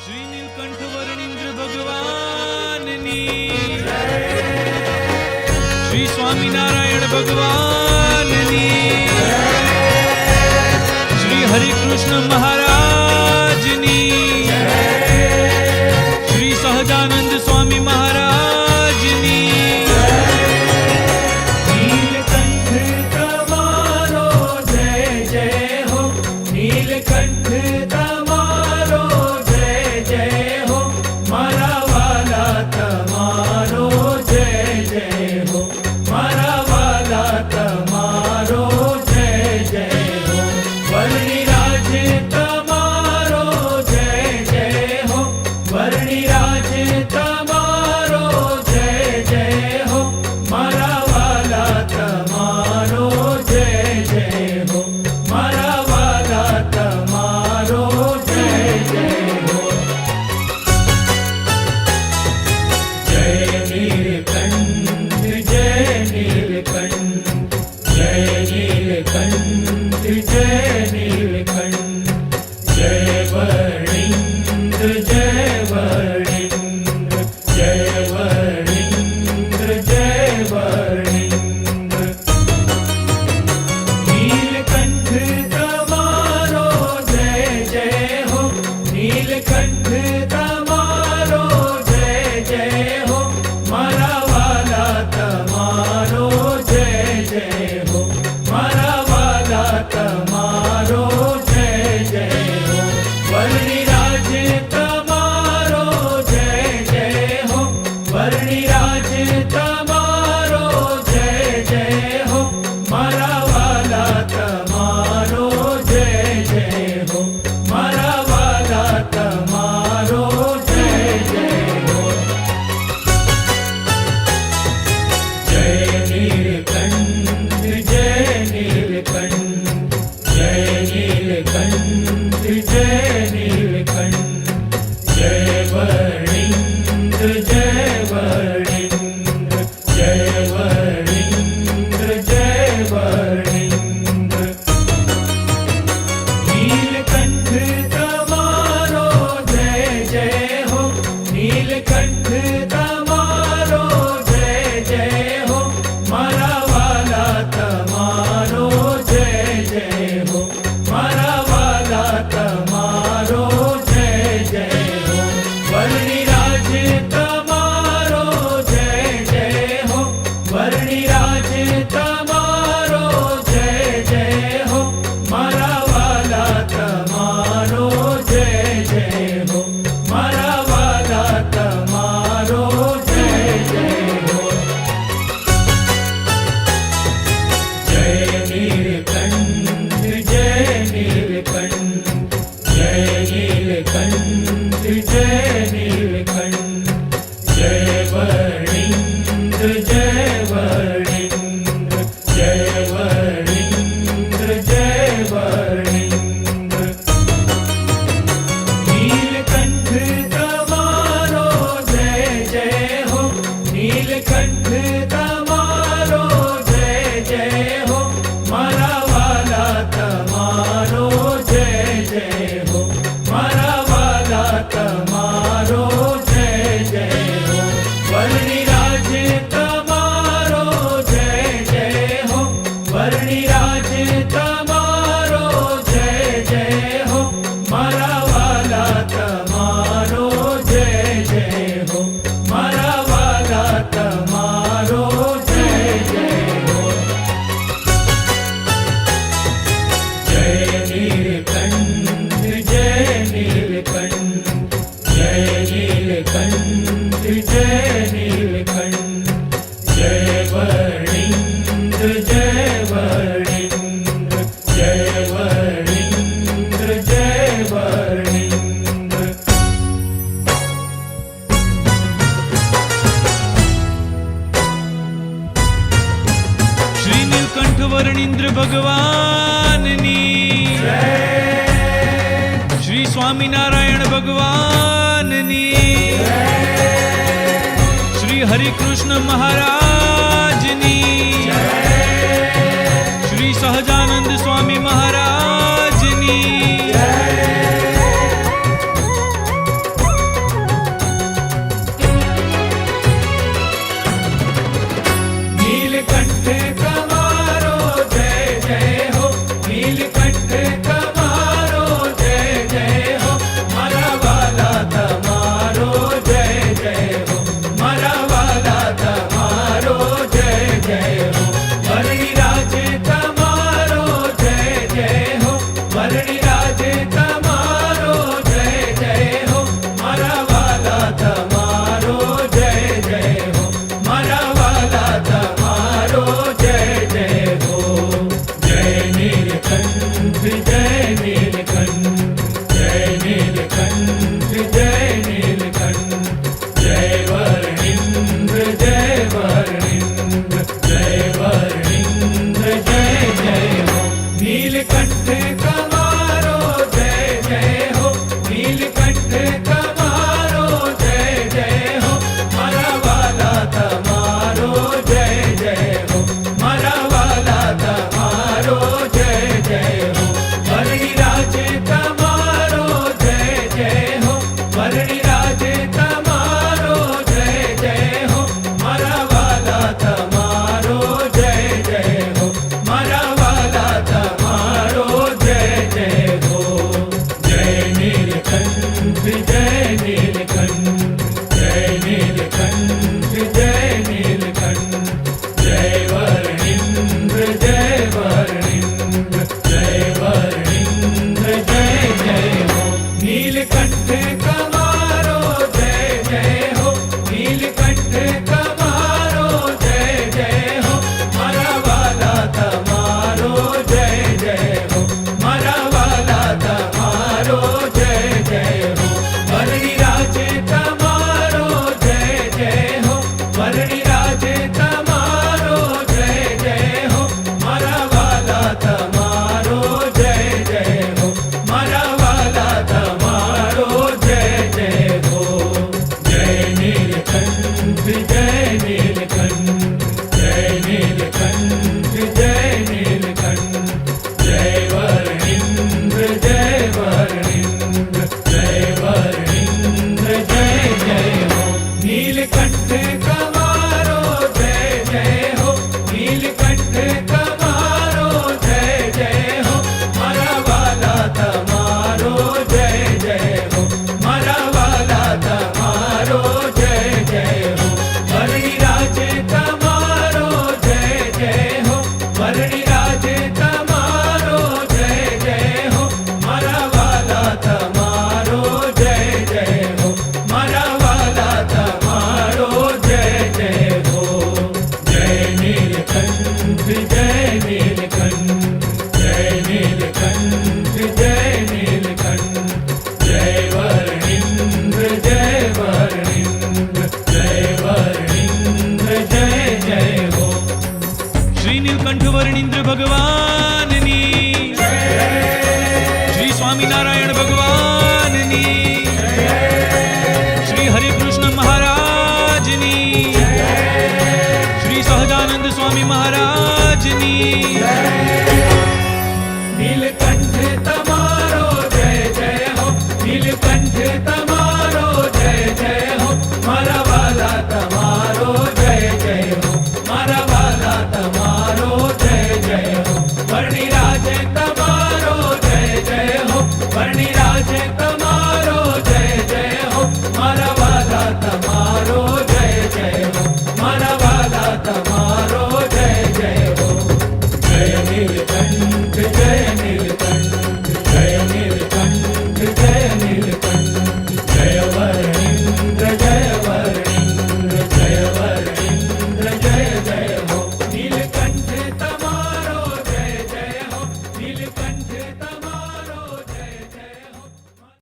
श्री नीलकंठ वर्णिंद्र भगवाननी, श्री स्वामीनारायण भगवाननी, श्री हरिकृष्ण महाराजनी, श्री सहजानंद स्वामी महाराजनी। नीलकंठ तमारो जय जय हो, नीलकंठ तमारो जय जय हो, मारा वाला तमारो जय जय हो, मारा वाला तमारो जय जय हो, वर्णिराज तमारो जय जय हो, वर्णिराज तमारो जय जय हो, मारा वाला तमारो जय जय हो, मारा वाला तमारो जय जय हो। जय नीलकंठ जय नीलकंठ, जय नीलकंठ जय नीलकंठ, जय वर्णिंद्र जय वर्णिंद्र, जय वर्णिंद्र जय वर्णिंद्र। नीलकंठ तमारो जय जय हो, नीलकंठ तमारो जय जय हो, मारा वाला तमारो जय जय हो, मारा वाला तमारो जय जय हो, वर्णिराज तमारो जय जय हो, वर्णिराज तमारो जय जय हो, मारा वाला तमारो जय जय हो, मारा वाला तमारो जय जय हो। जय नीलकंठ जय नीलकंठ, जय नीलकंठ जय नीलकंठ, जय वर्णिंद्र जय वर्णिंद्र, जय वर्णिंद्र जय वर्णिंद्र। नीलकंठ तमारो जय जय हो, नीलकंठ तमारो जय जय हो, मारा वाला तमारो जय जय हो, मारा वाला तमारो जय जय हो, वर्णिराज तमारो जय जय हो, वर्णिराज तमारो जय जय हो, मारा वाला तमारो जय जय हो, मारा वाला तमारो जय जय हो। जय नीलकंठ जय नीलकंठ, जय नीलकंठ जय नीलकंठ, जय वर्णिंद्र जय वर्णिंद्र, जय वर्णिंद्र जय वर्णिंद्र। नीलकंठ तमारो जय जय हो, नीलकंठ तमारो जय जय हो, मारा वाला तमारो जय जय हो, मारा वाला तमारो जय जय हो, वर्णिराज तमारो जय जय हो, वर्णिराज तमारो जय जय हो, मारा वाला तमारो जय जय हो, मारा वाला तमारो जय जय हो। जय नीलकंठ जय नीलकंठ, जय नीलकंठ जय नीलकंठ, जय वर्णिंद्र जय वर्णिंद्र, जय वर्णिंद्र जय वर्णिंद्र। श्री नीलकंठ वर्णिंद्र भगवाननी, श्री स्वामीनारायण भगवाननी, श्री हरिकृष्ण महाराजनी, श्री सहजानंद स्वामी महाराजनी। नीलकंठ जय नीलकंठ जय नीलकंठ जय नीलकंठ जय वर्णिंद्र जय वर्णिंद्र जय वर्णिंद्र जय जय हो नीलकंठ कमारो जय जय हो नीलकंठ कमारो जय जय हो मारा वाला तमारो जय जय हो मारा वाला तमारो जय जय हो वर्णि राजे तमारो जय जय हो वर्णि राजे तमारो जय जय हो मारा वाला तमारो जय जय हो मारा वाला तमारो जय जय हो जय नीलकंठ जय नीलकंठ जय नीलकंठ जय नीलकंठ जय वर्णिंद्र जय वर्णिंद्र जय वर्णिंद्र जय जय हो नीलकंठ कमारो जय जय हो नीलकंठ कमारो जय जय हो मारा वाला तमारो जय जय हो मारा वाला तमारो जय जय हो वर्णि राजे तमारो जय जय हो वर्णि राजे तमारो जय जय हो मारा वाला तमारो जय जय हो मारा वाला तमारो जय जय हो जय नीलकंठ जय नीलकंठ जय नीलकंठ जय नीलकंठ जय वर्णिंद्र जय वर्णिंद्र जय वर्णिंद्र जय जय हो श्री नीलकंठ वर्णिंद्र भगवाननी श्री स्वामीनारायण भगवाननी श्री हरिकृष्ण महाराजनी श्री सहजानंद स्वामी महाराजनी